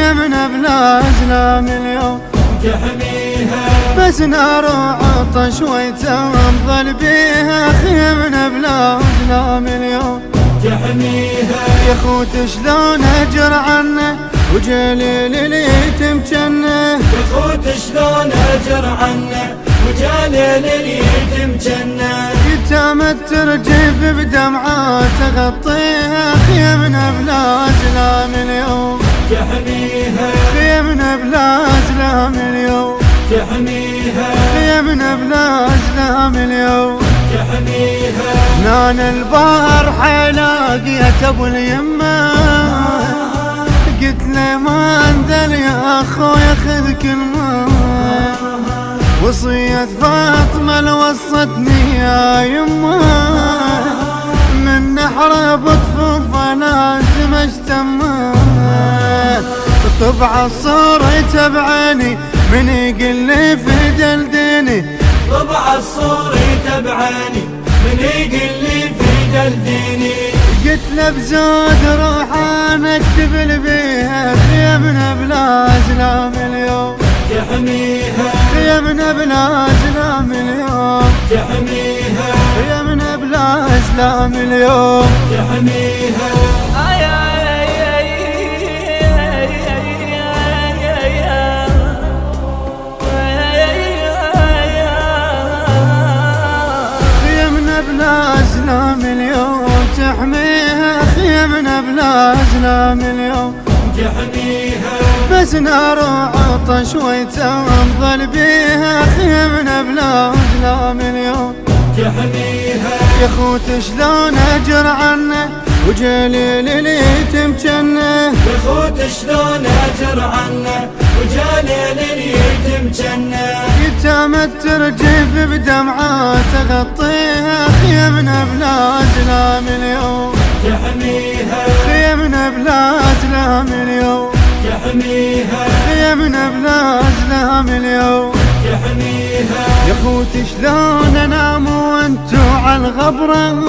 خيمنا بلا أزلام اليوم تحميها، بس نار وعطش ويتنظل بيها خيمنا بلا أزلام اليوم تحميها. يا خوت شلون أجر عنه وجليل اليتم جنه، يا خوت شلون أجر عنه وجليل اليتم جنه. يتامى ترجف بدمعات تغطيها خيمنا بلا أزلام اليوم تحميها، خيمنا بلا أزلام اليوم تحميها، خيمنا بلا أزلام اليوم تحميها. نان البحر حلاقيت ابو اليمه، قلت له ما انذل يا اخوي خذ كلمه، وصية فاطمة لوصتني يا يمه، من نحر بطفوفه لازم اشتمه، طبع الصور يتبعني من يقل لي في دلدني، طبع الصور يتبعني من يقل لي في دلدني. قلت له بزود روح انا اكتب بيها خيمنا بلا أزلام اليوم تحميها، خيمنا بلا أزلام اليوم تحميها، خيمنا بلا أزلام اليوم تحميها. خيمنا بلا أزلام اليوم تحميها خيمنا بلا أزلام اليوم تحميها، بس نار وعطش ويتنظل بيها خيمنا بلا أزلام اليوم تحميها. يا خوت شلون أجر عنه وجليل اليتم جنه، يا خوت شلون أجر عنه وجليل اليتم جنه. يتامى ترجف بدمعات تغطيها خيمنا بلا أزلام اليوم تحميها، خيمنا بلا أزلام اليوم تحميها، خيمنا بلا أزلام اليوم تحميها. يا خوت شلون انام وانتو على الغبرة،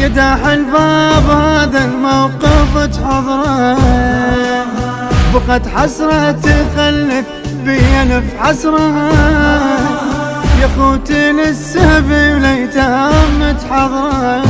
يا داح الباب هذا الموقف تحضره، بقت حسرة تخلف بي ألف حسرة، يا خوتي للسهبي وليتام تحضره،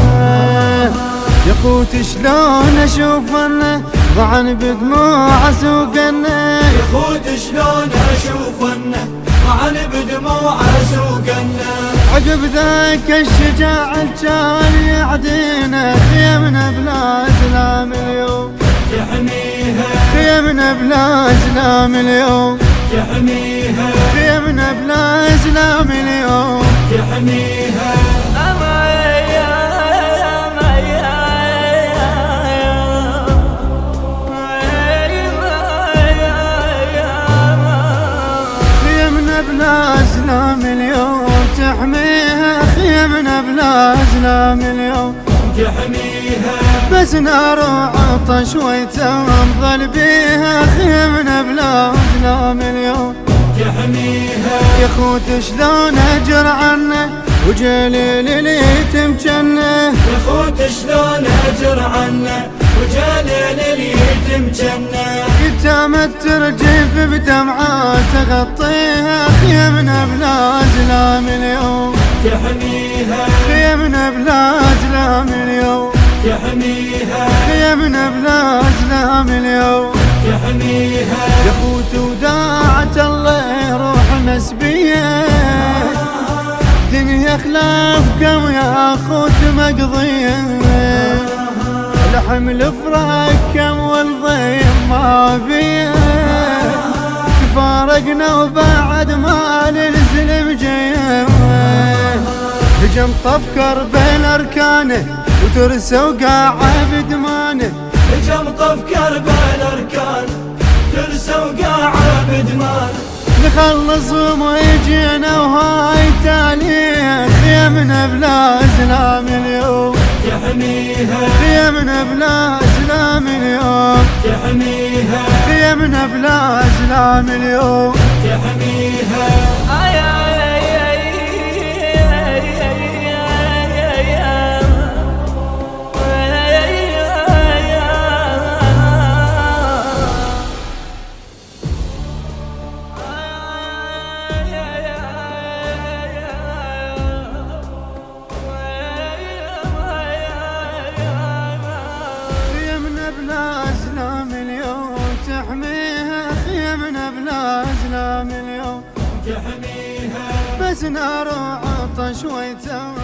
يا خوت شلون اشوف انه ضعن بدموع سوقنا، يا خوت شلون أشوف انه طعن بدموع سوقنا. عقب ذاك الشجاع الجال يعدينا خيمنا بلا أزلام اليوم تحميها، خيمنا بلا أزلام اليوم تحميها، خيمنا بلا أزلام اليوم تحميها. خيمنا بلا أزلام اليوم تحميها خيمنا بلا أزلام اليوم تحميها، بس نار وعطش ويتنظل بيها خيمنا بلا أزلام اليوم تحميها. يا خوت شلون أجر عنه وجليل اليتم جنه، يا خوت شلون أجر عنه وجليل اليتم جنه. يتامى ترجف بدمعات تغطيها خيمنا بلا أزلام اليوم تحميها، خيمنا بلا أزلام اليوم تحميها، خيمنا بلا أزلام اليوم تحميها. يا خوت وداعة الله روح مسبية، دنيا خلافكم يا خوت مقضية، الحمل فراقكم والضيم ما بيه، تفارقنا وبعد ما للزلم جيه، هجم طفكر بين أركانه وترسى وقاعة بدمانه، هجم طف كربال أركان ترسى وقاعة بدمان. نخلصهم ويجينا وهاي تاليه خيمنا بلا أزلام اليوم تحميها، خيمنا بلا أزلام اليوم تحميها، خيمنا بلا أزلام اليوم تحميها. بالازلام اليوم تحميها بس نار وعطش ويتم